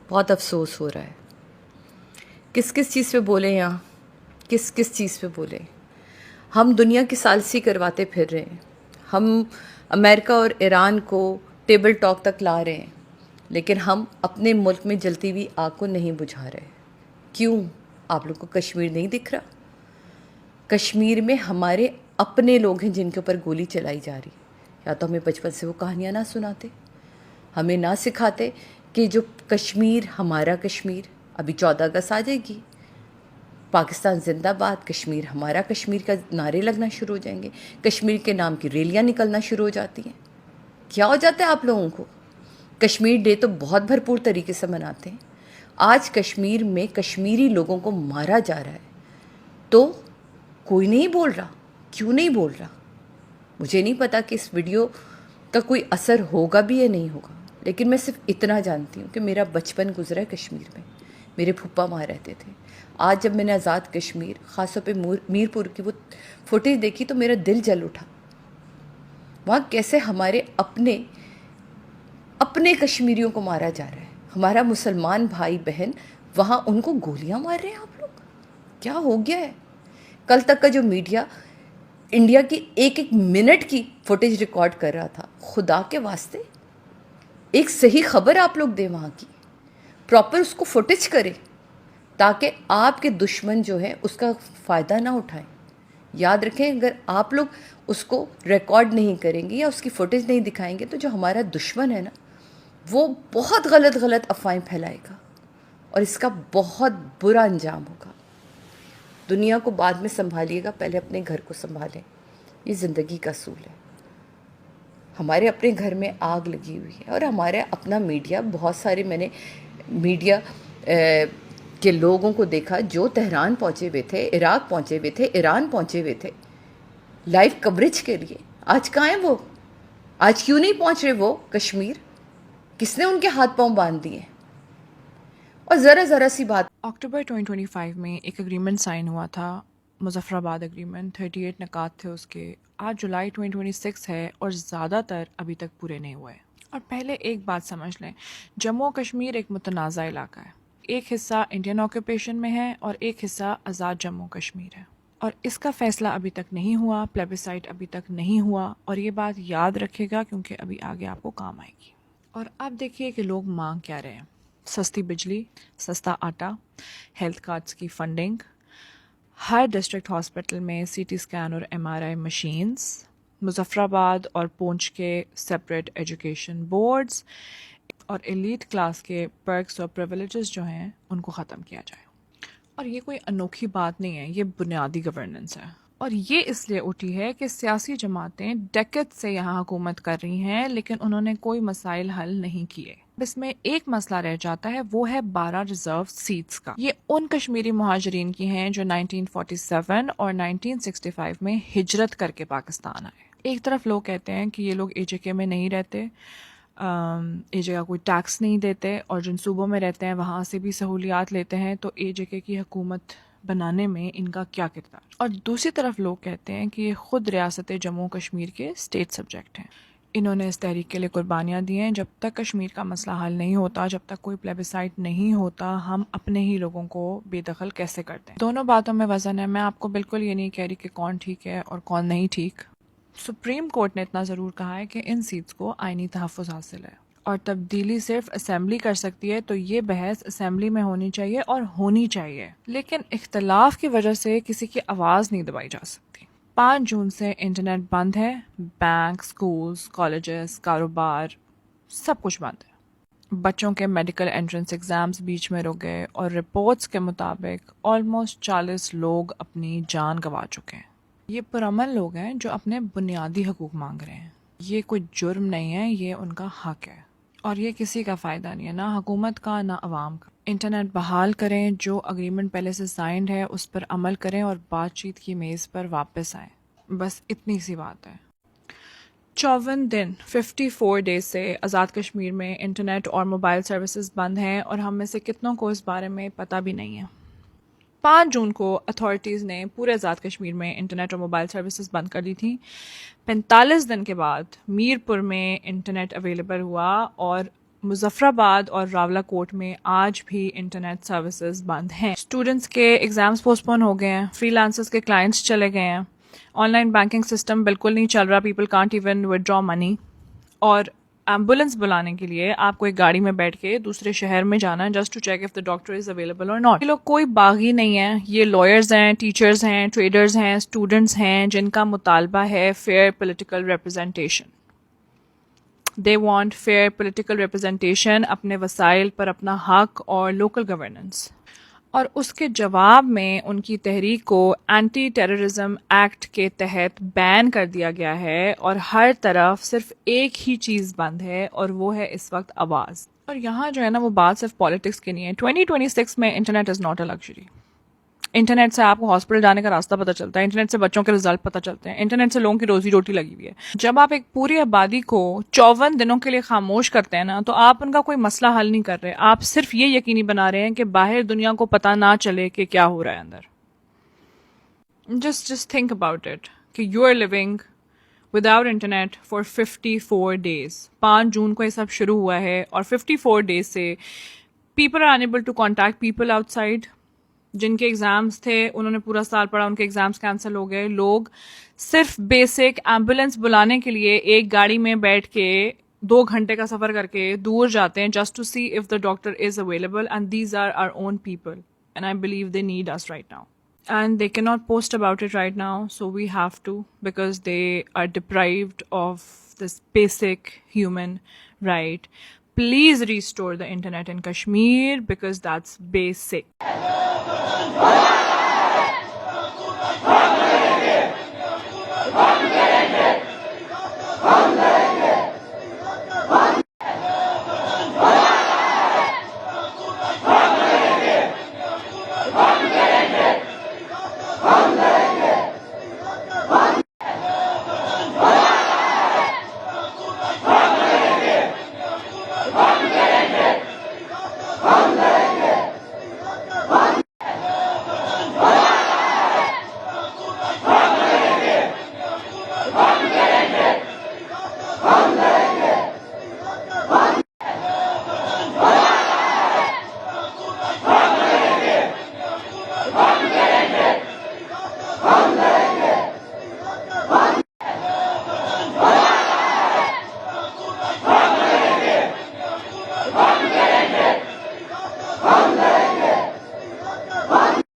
بہت افسوس ہو رہا ہے. کس کس چیز پہ بولیں یہاں، کس کس چیز پہ بولیں. ہم دنیا کی ثالثی کرواتے پھر رہے ہیں، ہم امریکہ اور ایران کو ٹیبل ٹاک تک لا رہے ہیں، لیکن ہم اپنے ملک میں جلتی ہوئی آگ کو نہیں بجھا رہے. کیوں؟ آپ لوگ کو کشمیر نہیں دکھ رہا؟ کشمیر میں ہمارے اپنے لوگ ہیں جن کے اوپر گولی چلائی جا رہی. یا تو ہمیں بچپن سے وہ کہانیاں نہ سناتے، ہمیں نہ سکھاتے کہ جو کشمیر ہمارا کشمیر. ابھی 14 اگست آ جائے گی، پاکستان زندہ باد، کشمیر ہمارا کشمیر کا نعرے لگنا شروع ہو جائیں گے، کشمیر کے نام کی ریلیاں نکلنا شروع ہو جاتی ہیں. کیا ہو جاتا ہے آپ لوگوں کو؟ کشمیر ڈے تو بہت بھرپور طریقے سے مناتے ہیں. آج کشمیر میں کشمیری لوگوں کو مارا جا رہا ہے تو کوئی نہیں بول رہا. کیوں نہیں بول رہا؟ مجھے نہیں پتا کہ اس ویڈیو کا کوئی اثر ہوگا بھی یا نہیں ہوگا، لیکن میں صرف اتنا جانتی ہوں کہ میرا بچپن گزرا ہے کشمیر میں، میرے پھپھا وہاں رہتے تھے. آج جب میں نے آزاد کشمیر، خاص طور پہ میر پور کی وہ فوٹیج دیکھی تو میرا دل جل اٹھا. وہاں کیسے ہمارے اپنے کشمیریوں کو مارا جا رہا ہے. ہمارا مسلمان بھائی بہن وہاں ان کو گولیاں مار رہے ہیں. آپ لوگ کیا ہو گیا ہے؟ کل تک کا جو میڈیا انڈیا کی ایک ایک منٹ کی فوٹیج ریکارڈ کر رہا تھا، خدا کے واسطے ایک صحیح خبر آپ لوگ دیں، وہاں کی پراپر اس کو فوٹیج کرے تاکہ آپ کے دشمن جو ہیں اس کا فائدہ نہ اٹھائیں. یاد رکھیں، اگر آپ لوگ اس کو ریکارڈ نہیں کریں گے یا اس کی فوٹیج نہیں دکھائیں گے تو جو ہمارا دشمن ہے نا، وہ بہت غلط افواہیں پھیلائے گا اور اس کا بہت برا انجام ہوگا. دنیا کو بعد میں سنبھالیے گا، پہلے اپنے گھر کو سنبھالیں. یہ زندگی کا اصول ہے. ہمارے اپنے گھر میں آگ لگی ہوئی ہے اور ہمارا اپنا میڈیا، بہت سارے میں نے میڈیا کے لوگوں کو دیکھا جو تہران پہنچے ہوئے تھے، عراق پہنچے ہوئے تھے، ایران پہنچے ہوئے تھے لائیو کوریج کے لیے. آج کہاں ہیں وہ؟ آج کیوں نہیں پہنچ رہے وہ کشمیر؟ کس نے ان کے ہاتھ پاؤں باندھ دیے؟ اور ذرا سی بات، اکتوبر 2025 میں ایک اگریمنٹ سائن ہوا تھا، مظفر آباد اگریمنٹ. 38 نکات تھے اس کے. آج جولائی 2026 ہے اور زیادہ تر ابھی تک پورے نہیں ہوئے. اور پہلے ایک بات سمجھ لیں، جموں کشمیر ایک متنازع علاقہ ہے. ایک حصہ انڈین آکوپیشن میں ہے اور ایک حصہ آزاد جموں کشمیر ہے، اور اس کا فیصلہ ابھی تک نہیں ہوا، پلیبسائٹ ابھی تک نہیں ہوا. اور یہ بات یاد رکھے گا کیونکہ ابھی آگے آپ کو کام آئے گی. اور اب دیکھیے کہ لوگ مانگ کیا رہے ہیں. سستی بجلی، سستا آٹا، ہیلتھ کارڈز کی فنڈنگ، ہر ڈسٹرکٹ ہاسپٹل میں سی ٹی اسکین اور ایم آر آئی مشینز، مظفر آباد اور پونچھ کے سپریٹ ایجوکیشن بورڈز، اور ایلیٹ کلاس کے پرکس اور پریویلیجز جو ہیں ان کو ختم کیا جائے. اور یہ کوئی انوکھی بات نہیں ہے، یہ بنیادی گورننس ہے. اور یہ اس لیے اٹھی ہے کہ سیاسی جماعتیں ڈیکیڈ سے یہاں حکومت کر رہی ہیں لیکن انہوں نے کوئی مسائل حل نہیں کیے. اس میں ایک مسئلہ رہ جاتا ہے، وہ ہے 12 ریزرو سیٹس کا. یہ ان کشمیری مہاجرین کی ہیں جو 1947 اور 1965 میں ہجرت کر کے پاکستان آئے. ایک طرف لوگ کہتے ہیں کہ یہ لوگ اے جے کے میں نہیں رہتے، اے جے کا کوئی ٹیکس نہیں دیتے، اور جن صوبوں میں رہتے ہیں وہاں سے بھی سہولیات لیتے ہیں، تو اے جے کے کی حکومت بنانے میں ان کا کیا کردار. اور دوسری طرف لوگ کہتے ہیں کہ یہ خود ریاست جموں کشمیر کے اسٹیٹ سبجیکٹ ہیں. انہوں نے اس تحریک کے لیے قربانیاں دی ہیں. جب تک کشمیر کا مسئلہ حل نہیں ہوتا، جب تک کوئی پلیبسائٹ نہیں ہوتا، ہم اپنے ہی لوگوں کو بے دخل کیسے کرتے ہیں؟ دونوں باتوں میں وزن ہے. میں آپ کو بالکل یہ نہیں کہہ رہی کہ کون ٹھیک ہے اور کون نہیں ٹھیک. سپریم کورٹ نے اتنا ضرور کہا ہے کہ ان سیٹس کو آئینی تحفظ حاصل ہے اور تبدیلی صرف اسمبلی کر سکتی ہے، تو یہ بحث اسمبلی میں ہونی چاہیے اور ہونی چاہیے، لیکن اختلاف کی وجہ سے کسی کی آواز نہیں دبائی جا سکتی. 5 جون سے انٹرنیٹ بند ہے، بینک، سکولز، کالجز، کاروبار سب کچھ بند ہے. بچوں کے میڈیکل انٹرنس ایگزامز بیچ میں رک گئے اور رپورٹس کے مطابق آلموسٹ 40 لوگ اپنی جان گنوا چکے ہیں. یہ پرامن لوگ ہیں جو اپنے بنیادی حقوق مانگ رہے ہیں. یہ کوئی جرم نہیں ہے، یہ ان کا حق ہے، اور یہ کسی کا فائدہ نہیں ہے، نہ حکومت کا نہ عوام کا. انٹرنیٹ بحال کریں، جو اگریمنٹ پہلے سے سائنڈ ہے اس پر عمل کریں اور بات چیت کی میز پر واپس آئیں. بس اتنی سی بات ہے. 54 دن 54 ڈیز سے آزاد کشمیر میں انٹرنیٹ اور موبائل سروسز بند ہیں، اور ہم میں سے کتنوں کو اس بارے میں پتہ بھی نہیں ہے. 5 جون کو اتھارٹیز نے پورے آزاد کشمیر میں انٹرنیٹ اور موبائل سروسز بند کر دی تھیں. 45 دن کے بعد میر پور میں انٹرنیٹ اویلیبل ہوا اور مظفر آباد اور راولہ کوٹ میں آج بھی انٹرنیٹ سروسز بند ہیں. اسٹوڈنٹس کے ایگزامس پوسٹ پون ہو گئے ہیں, فری لانسرز کے کلائنٹس چلے گئے ہیں, آن لائن بینکنگ سسٹم بالکل نہیں چل رہا, پیپل کانٹ ایون ودرا منی, اور ایمبولینس بلانے کے لیے آپ کو ایک گاڑی میں بیٹھ کے دوسرے شہر میں جانا ہے just to check if the doctor is available or not. یہ لوگ کوئی باغی نہیں ہیں, یہ لائرز ہیں, ٹیچرز ہیں, ٹریڈرز ہیں, اسٹوڈنٹس ہیں, جن کا مطالبہ ہے fair political representation. They want fair political representation, اپنے وسائل پر اپنا حق اور لوکل گورننس. اور اس کے جواب میں ان کی تحریک کو اینٹی ٹیررزم ایکٹ کے تحت بین کر دیا گیا ہے, اور ہر طرف صرف ایک ہی چیز بند ہے, اور وہ ہے اس وقت آواز. اور یہاں جو ہے نا وہ بات صرف پالیٹکس کی نہیں ہے. 2026 میں internet is not a luxury. Internet سے آپ کو ہاسپٹل جانے کا راستہ پتہ چلتا ہے, انٹرنیٹ سے بچوں کے رزلٹ پتہ چلتے ہیں, انٹرنیٹ سے لوگوں کی روزی روٹی لگی ہوئی ہے. جب آپ ایک پوری آبادی کو 54 دنوں کے لیے خاموش کرتے ہیں نا, تو آپ ان کا کوئی مسئلہ حل نہیں کر رہے, آپ صرف یہ یقینی بنا رہے ہیں کہ باہر دنیا کو پتہ نہ چلے کہ کیا ہو رہا ہے اندر. جسٹ تھنک اباؤٹ اٹ کہ you are living without internet for 54 days. 5 جون کو یہ سب شروع ہوا ہے, اور 54 days سے people are enable to contact people آؤٹ سائڈ. جن کے ایگزامس تھے انہوں نے پورا سال پڑھا, ان کے ایگزامس کینسل ہو گئے. لوگ صرف بیسک ایمبولینس بلانے کے لیے ایک گاڑی میں بیٹھ کے 2 گھنٹے کا سفر کر کے دور جاتے ہیں just to see if the doctor is available, and these are our own people, and I believe they need us right now. And they cannot post about it right now, so we have to, because they are deprived of this basic human right. Please restore the internet in Kashmir, because that's basic. ہم